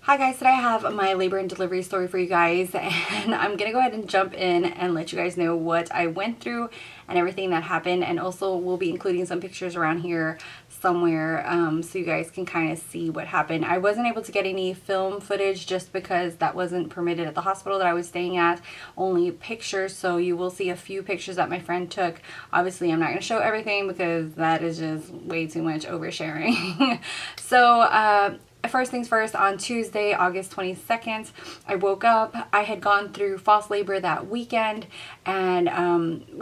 Hi guys, today I have my labor and delivery story for you guys, and I'm gonna go ahead and jump in and let you guys know what I went through and everything that happened, and also we'll be including some pictures around here somewhere so you guys can kind of see what happened. I wasn't able to get any film footage just because that wasn't permitted at the hospital that I was staying at, only pictures, so you will see a few pictures that my friend took. Obviously I'm not going to show everything because that is just way too much oversharing. So first things first, on Tuesday, August 22nd, I woke up. I had gone through false labor that weekend and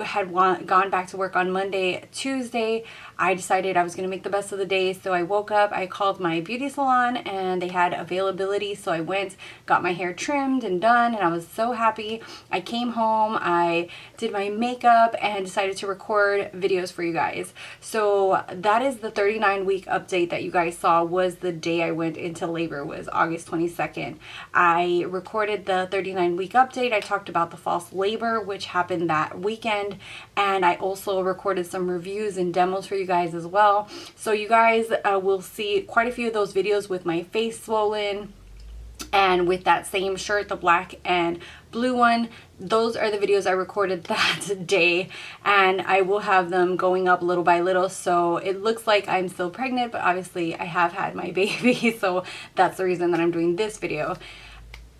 had gone back to work on Monday. Tuesday, I decided I was going to make the best of the day, so I woke up, I called my beauty salon, and they had availability, so I went, got my hair trimmed and done, and I was so happy. I came home, I did my makeup, and decided to record videos for you guys. So that is the 39-week update that you guys saw. Was the day I went into labor, was August 22nd. I recorded the 39-week update. I talked about the false labor, which happened that weekend, and I also recorded some reviews and demos for you guys as well. So you guys will see quite a few of those videos with my face swollen and with that same shirt, the black and blue one. Those are the videos I recorded that day, and I will have them going up little by little. So it looks like I'm still pregnant, but obviously I have had my baby, so that's the reason that I'm doing this video.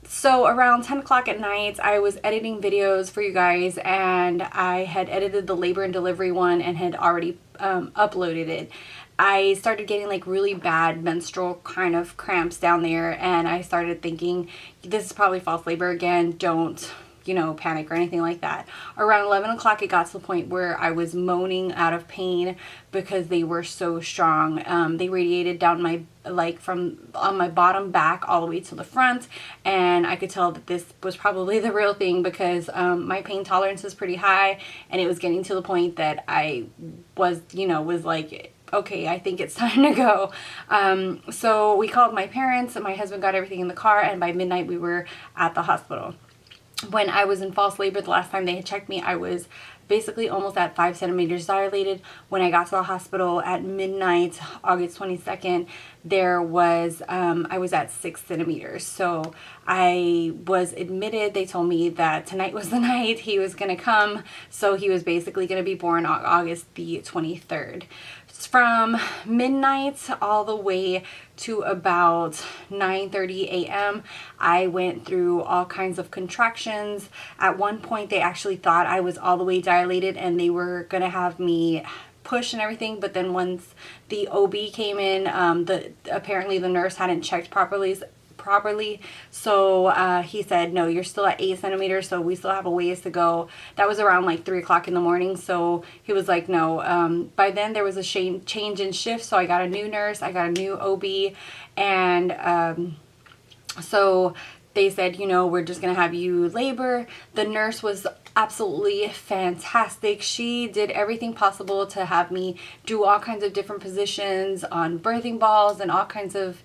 So around 10 o'clock at night, I was editing videos for you guys, and I had edited the labor and delivery one and had already uploaded it. I started getting like really bad menstrual kind of cramps down there, and I started thinking, this is probably false labor again. Don't, you know, panic or anything like that. Around 11 o'clock, it got to the point where I was moaning out of pain because they were so strong. They radiated down my, like from on my bottom back all the way to the front, and I could tell that this was probably the real thing because my pain tolerance is pretty high, and it was getting to the point that I was, you know, was like, okay, I think it's time to go. So we called my parents, and my husband got everything in the car, and by midnight we were at the hospital. When I was in false labor, the last time they had checked me, I was basically almost at 5 centimeters dilated. When I got to the hospital at midnight, August 22nd, there was, I was at 6 centimeters. So I was admitted. They told me that tonight was the night he was going to come. So he was basically going to be born on August the 23rd. From midnight all the way to about 9:30 a.m. I went through all kinds of contractions. At one point they actually thought I was all the way dilated and they were gonna have me push and everything, but then once the OB came in, apparently the nurse hadn't checked properly, so he said, no, you're still at 8 centimeters, so we still have a ways to go. That was around like 3 o'clock in the morning, so he was like, no. By then there was a change in shift, so I got a new nurse, I got a new OB, and so they said, you know, we're just gonna have you labor. The nurse was absolutely fantastic. She did everything possible to have me do all kinds of different positions on birthing balls and all kinds of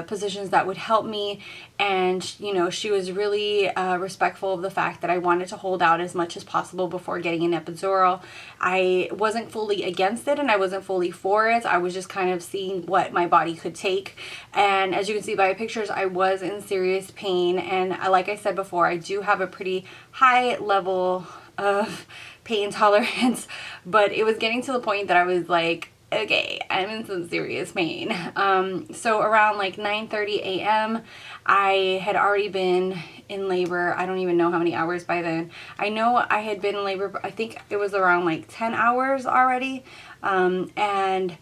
positions that would help me, and you know, she was really respectful of the fact that I wanted to hold out as much as possible before getting an epidural. I wasn't fully against it and I wasn't fully for it. I was just kind of seeing what my body could take, and as you can see by pictures, I was in serious pain, and like I said before, I do have a pretty high level of pain tolerance, but it was getting to the point that I was like, okay, I'm in some serious pain. So around like 9:30 a.m. I had already been in labor. I don't even know how many hours by then. I know I had been in labor, I think it was around like 10 hours already. And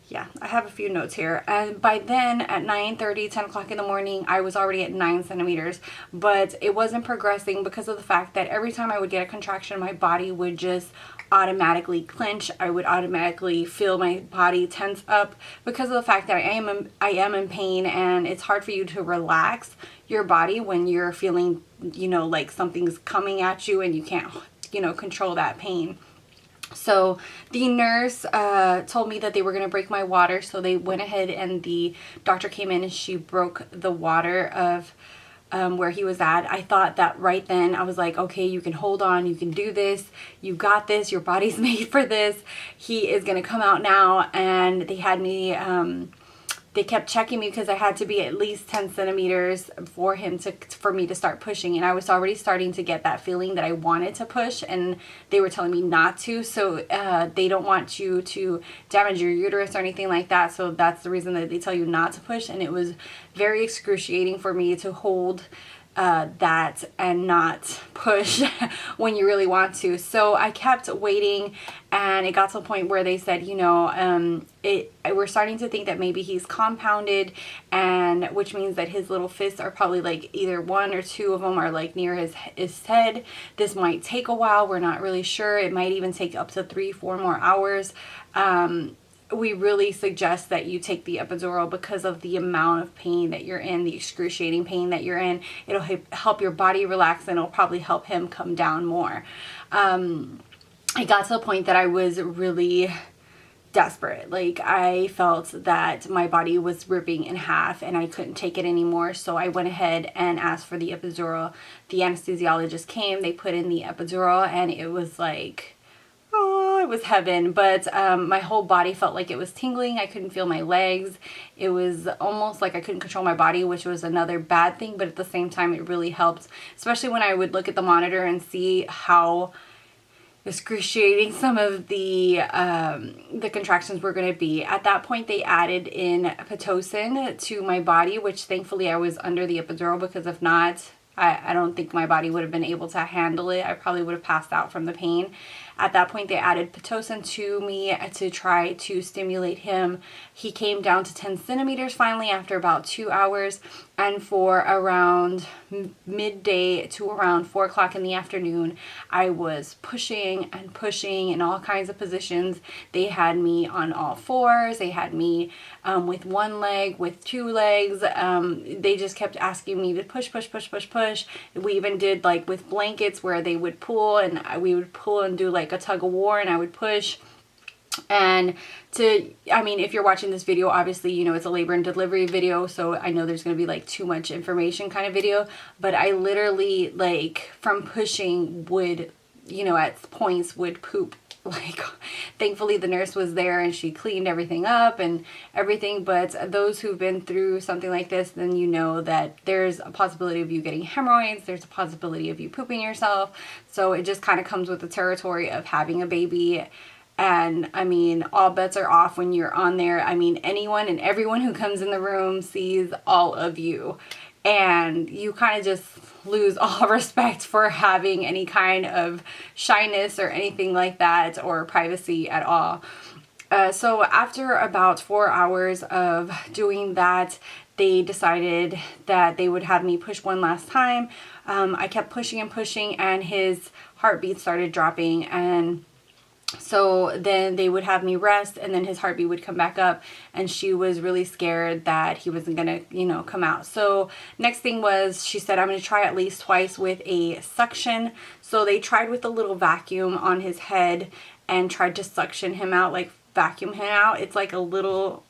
yeah, I have a few notes here. And by then at 9:30, 10 o'clock in the morning, I was already at 9 centimeters, but it wasn't progressing because of the fact that every time I would get a contraction, my body would just automatically clench. I would automatically feel my body tense up because of the fact that I am in pain, and it's hard for you to relax your body when you're feeling, you know, like something's coming at you and you can't, you know, control that pain. So the nurse told me that they were going to break my water, so they went ahead and the doctor came in and she broke the water of where he was at. I thought that right then, I was like, okay, you can hold on, you can do this, you got this, your body's made for this, he is going to come out now. And they had me they kept checking me because I had to be at least 10 centimeters for me to start pushing. And I was already starting to get that feeling that I wanted to push, and they were telling me not to. So they don't want you to damage your uterus or anything like that. So that's the reason that they tell you not to push. And it was very excruciating for me to hold that and not push when you really want to. So I kept waiting, and it got to a point where they said, you know, we're starting to think that maybe he's compounded, and which means that his little fists are probably like either one or two of them are like near his head. This might take a while. We're not really sure. It might even take up to 3-4 more hours. We really suggest that you take the epidural because of the amount of pain that you're in, the excruciating pain that you're in. It'll help your body relax, and it'll probably help him come down more. I got to the point that I was really desperate. Like, I felt that my body was ripping in half and I couldn't take it anymore. So I went ahead and asked for the epidural. The anesthesiologist came, they put in the epidural, and it was like, oh, it was heaven. But my whole body felt like it was tingling. I couldn't feel my legs. It was almost like I couldn't control my body, which was another bad thing. But at the same time, it really helped, especially when I would look at the monitor and see how excruciating some of the contractions were going to be. At that point, they added in Pitocin to my body, which thankfully I was under the epidural, because if not, I don't think my body would have been able to handle it. I probably would have passed out from the pain. At that point, they added Pitocin to me to try to stimulate him. He came down to 10 centimeters finally after about 2 hours. And for around midday to around 4 o'clock in the afternoon, I was pushing and pushing in all kinds of positions. They had me on all fours. They had me with one leg, with 2 legs. They just kept asking me to push, push, push, push, push. We even did like with blankets where they would pull, and we would pull and do like a tug of war, and I would push. And I mean, if you're watching this video, obviously, you know, it's a labor and delivery video, so I know there's going to be like too much information kind of video, but I literally, like, from pushing would, you know, at points would poop. Like, thankfully the nurse was there and she cleaned everything up and everything. But those who've been through something like this, then you know that there's a possibility of you getting hemorrhoids. There's a possibility of you pooping yourself. So it just kind of comes with the territory of having a baby. And I mean, all bets are off when you're on there. I mean, anyone and everyone who comes in the room sees all of you. And you kind of just lose all respect for having any kind of shyness or anything like that, or privacy at all. So after about 4 hours of doing that, they decided that they would have me push one last time. I kept pushing and pushing, and his heartbeat started dropping, and so then they would have me rest, and then his heartbeat would come back up, and she was really scared that he wasn't gonna, you know, come out. So next thing was, she said, I'm gonna try at least twice with a suction. So they tried with a little vacuum on his head and tried to suction him out, like vacuum him out. It's like a little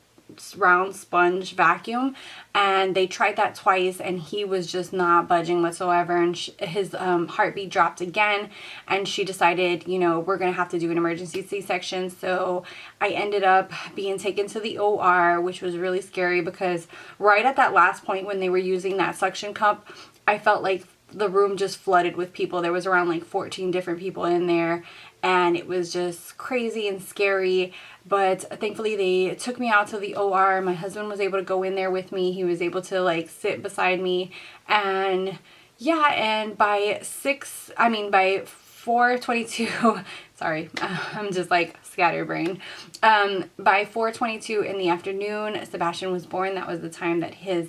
round sponge vacuum, and they tried that twice, and he was just not budging whatsoever, and his heartbeat dropped again, and she decided, you know, we're gonna have to do an emergency C-section. So I ended up being taken to the OR, which was really scary, because right at that last point when they were using that suction cup, I felt like the room just flooded with people. There was around like 14 different people in there, and it was just crazy and scary. But thankfully they took me out to the OR. My husband was able to go in there with me. He was able to like sit beside me, and yeah, and by 4:22 sorry, I'm just like scatterbrained. By 4:22 in the afternoon, Sebastian was born. That was the time that he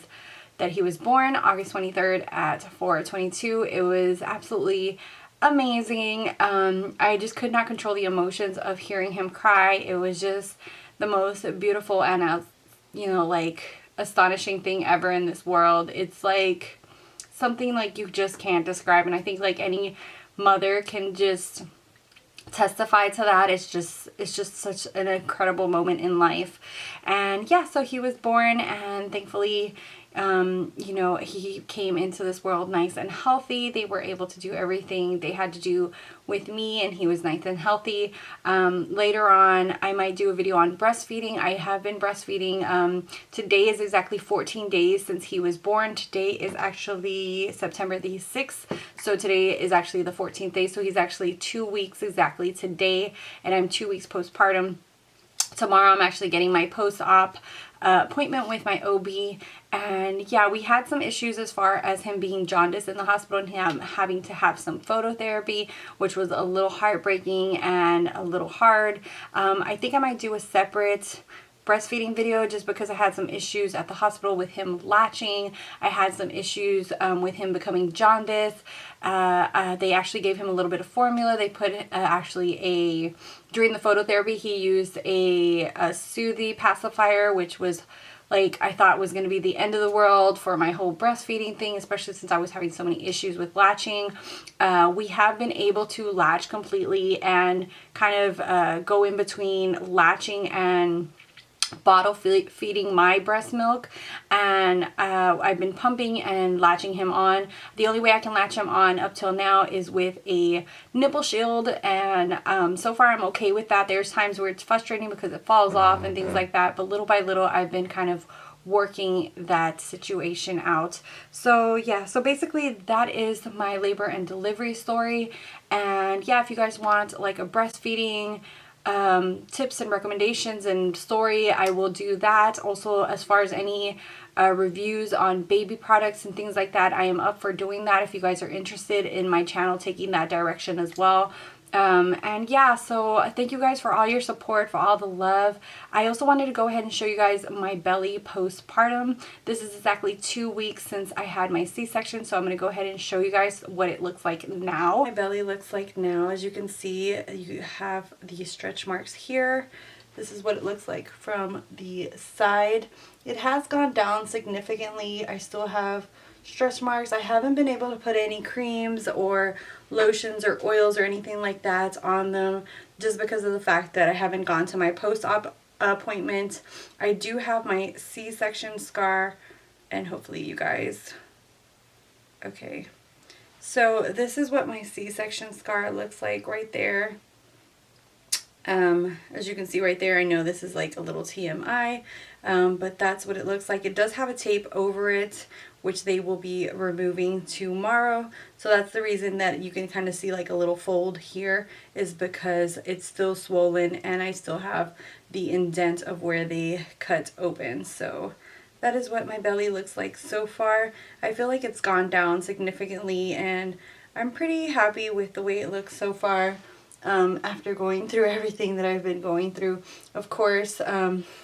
was born, August 23rd at 4:22. It was absolutely amazing. I just could not control the emotions of hearing him cry. It was just the most beautiful and, you know, like astonishing thing ever in this world. It's like something like you just can't describe, and I think like any mother can just testify to that. It's just such an incredible moment in life. And yeah, so he was born, and thankfully, You know, he came into this world nice and healthy. They were able to do everything they had to do with me, and he was nice and healthy. Later on, I might do a video on breastfeeding. I have been breastfeeding. Today is exactly 14 days since he was born. Today is actually September the 6th. So today is actually the 14th day. So he's actually 2 weeks exactly today, and I'm 2 weeks postpartum. Tomorrow I'm actually getting my post-op appointment with my OB, and yeah, we had some issues as far as him being jaundiced in the hospital and him having to have some phototherapy, which was a little heartbreaking and a little hard. I think I might do a separate breastfeeding video just because I had some issues at the hospital with him latching. I had some issues with him becoming jaundiced. They actually gave him a little bit of formula. They put during the phototherapy, he used a Soothe pacifier, which was like, I thought was going to be the end of the world for my whole breastfeeding thing, especially since I was having so many issues with latching. We have been able to latch completely and kind of go in between latching and bottle feeding my breast milk, and I've been pumping and latching him on. The only way I can latch him on up till now is with a nipple shield, and so far I'm okay with that. There's times where it's frustrating because it falls off and things like that, but little by little I've been kind of working that situation out. So yeah, so basically that is my labor and delivery story. And yeah, if you guys want like a breastfeeding tips and recommendations and story, I will do that. Also, as far as any reviews on baby products and things like that, I am up for doing that if you guys are interested in my channel taking that direction as well. And yeah, so thank you guys for all your support, for all the love. I also wanted to go ahead and show you guys my belly postpartum. This is exactly 2 weeks since I had my C-section, so I'm going to go ahead and show you guys what it looks like now. My belly looks like now. As you can see, you have the stretch marks here. This is what it looks like from the side. It has gone down significantly. I still have stretch marks. I haven't been able to put any creams or lotions or oils or anything like that on them just because of the fact that I haven't gone to my post-op appointment. I do have my C-section scar, and hopefully you guys, okay, so this is what my C-section scar looks like right there. As you can see right there, I know this is like a little TMI, but that's what it looks like. It does have a tape over it, which they will be removing tomorrow. So that's the reason that you can kind of see like a little fold here, is because it's still swollen and I still have the indent of where they cut open. So that is what my belly looks like so far. I feel like it's gone down significantly, and I'm pretty happy with the way it looks so far. After going through everything that I've been going through. Of course,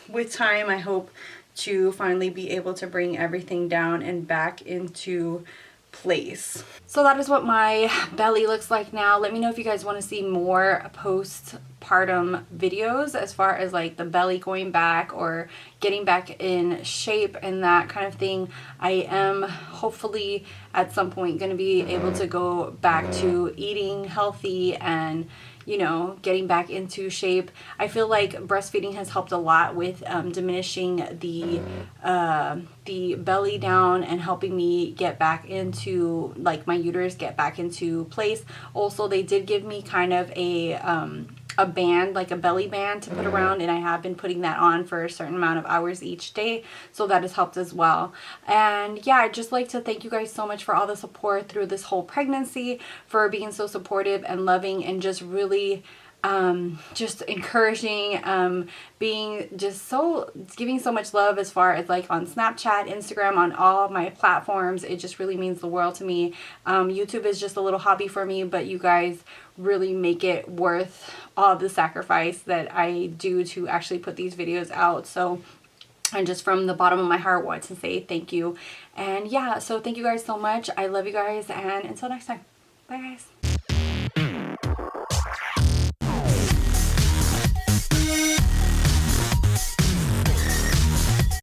with time, I hope to finally be able to bring everything down and back into place. So that is what my belly looks like now. Let me know if you guys want to see more postpartum videos as far as like the belly going back or getting back in shape and that kind of thing. I am hopefully at some point going to be able to go back to eating healthy and, you know, getting back into shape. I feel like breastfeeding has helped a lot with diminishing the belly down and helping me get back into, like, my uterus get back into place. Also, they did give me kind of a band, like a belly band to put around, and I have been putting that on for a certain amount of hours each day, so that has helped as well. And yeah, I'd just like to thank you guys so much for all the support through this whole pregnancy, for being so supportive and loving and just really just encouraging, being just so, giving so much love as far as like on Snapchat, Instagram, on all my platforms. It just really means the world to me. YouTube is just a little hobby for me, but you guys really make it worth all the sacrifice that I do to actually put these videos out. So I just from the bottom of my heart want to say thank you. And yeah, so thank you guys so much. I love you guys, and until next time, bye guys.